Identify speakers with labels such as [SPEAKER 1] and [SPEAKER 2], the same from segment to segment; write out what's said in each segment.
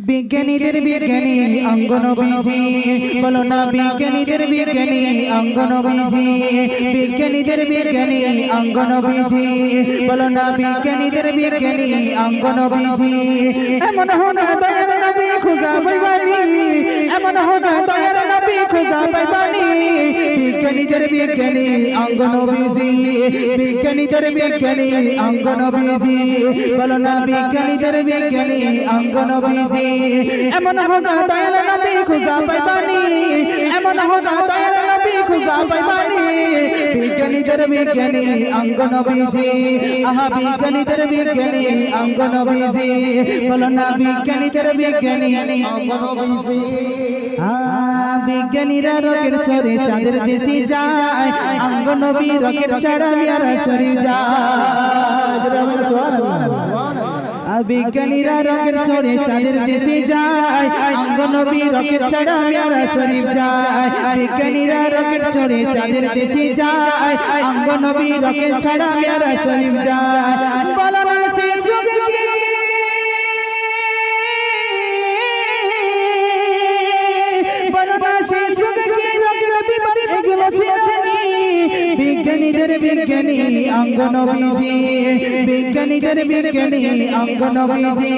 [SPEAKER 1] বিজ্ঞানীদের বিজ্ঞানী অঙ্গ নবীজি, বলো না বিজ্ঞানীদের বিজ্ঞানী অঙ্গ নবীজি, বিজ্ঞানীদের বিজ্ঞানী অঙ্গ নবীজি, বলো না বিজ্ঞানীদের বিজ্ঞানী অঙ্গ নবীজি। এমন হোক দয়ার নবী খুঁজা পাইবানি, এমন হোক দয়ার নবী খুঁজা পাইবানি, বিজ্ঞানীদের বিজ্ঞানী অঙ্গ নবীজি, বিজ্ঞানীদের বিজ্ঞানী অঙ্গ নবীজি, বলো না বিজ্ঞানীদের বিজ্ঞানী অঙ্গ নবীজি। এমন হোক দয়ার নবী খুঁজা পাইবানি, এমন হোক দয়ার নবী খুঁজা পাইবানি, বিজ্ঞানীদের বিজ্ঞানী অঙ্গ নবীজি, আহা বিজ্ঞানীদের বিজ্ঞানী অঙ্গ নবীজি, বলো না বিজ্ঞানীদের বিজ্ঞানী অঙ্গ নবীজি। বিজ্ঞানীরা রকেট চড়ে চাঁদের দেশে যায়, অঙ্গ নবী রকেট ছাড়া মিয়ারা সরি যায়। বিজ্ঞানীরা রকেট চড়ে চাঁদের দেশে যায়, অঙ্গ নবী রকেট ছাড়া মিয়ারা শরীফ যায়। বিজ্ঞানীরা রকেট চড়ে চাঁদের দেশে যায়, অঙ্গ নবী রকেট ছাড়া মিয়ারা শরীফ যায়। বলো না সেই যুগে কি, বলো না সেই যুগে কি রকেট বিমান এগুলো ছিল নি? বিজ্ঞানীদের বিজ্ঞানী অঙ্গ নবীজি, বিজ্ঞানীদের বিজ্ঞানী অঙ্গ নবীজি,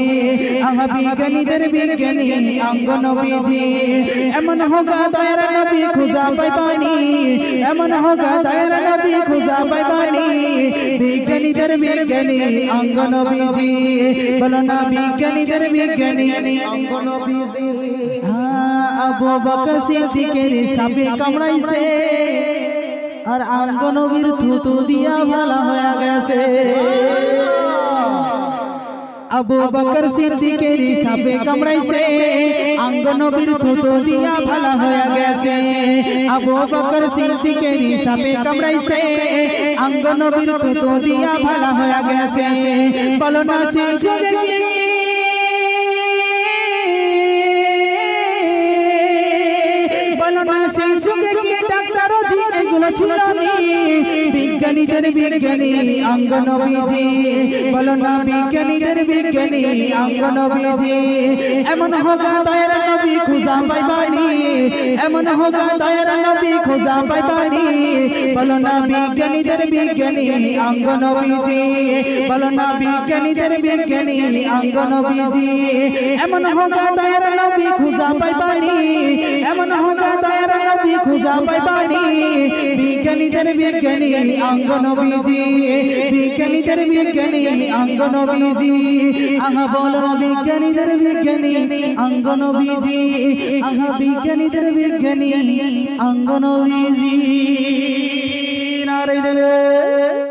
[SPEAKER 1] আহা বিজ্ঞানীদের বিজ্ঞানী অঙ্গ নবীজি। এমন হোক দয়ার নবী খুঁজা পাইবানি, এমন হোক দয়ার নবী খুঁজা পাইবানি, বিজ্ঞানীদের বিজ্ঞানী অঙ্গ নবীজি, বলো না বিজ্ঞানীদের বিজ্ঞানী অঙ্গ নবীজি। আবু বকর সিদ্দিকের সাপে কামড়াইছে, আর অঙ্গ নবীর থুতু দিয়া ভালো হয়ে গেছে। আবু বকর সিদ্দিকের সাপে কামড়াইছে, অঙ্গ নবীর থুতু দিয়া ভালো হয়ে গেছে। আবু বকর সিদ্দিকের সাপে কামড়াইছে, অঙ্গ নবীর থুতু দিয়া ভালো হয়ে গেছে। বলো না সেই যুগে কি, বলো না সেই যুগে কি ডাক্তার জি এগুলো ছিল নি? বিজ্ঞানীদের বিজ্ঞানী অঙ্গ নবীজি, বলো না বিজ্ঞানীদের বিজ্ঞানী অঙ্গ নবীজি। এমন হোক দয়ার নবী খুঁজা পাইবানি, এমন হোক দয়ার নবী খুঁজা পাইবানি, বলো না বিজ্ঞানীদের বিজ্ঞানী অঙ্গ নবীজি, বলো না বিজ্ঞানীদের বিজ্ঞানী অঙ্গ নবীজি। এমন হোক দয়ার নবী খুঁজা পাইবানি, এমন হোক দয়ার নবী খুঁজা পাইবানি, বিজ্ঞানীদের বিজ্ঞানী অঙ্গ নবীজি, বিজ্ঞানীদের বিজ্ঞানী অঙ্গ নবীজি। আহা বলো না বিজ্ঞানীদের বিজ্ঞানী অঙ্গ নবীজি, আহা বিজ্ঞানীদের বিজ্ঞানী অঙ্গ নবীজি।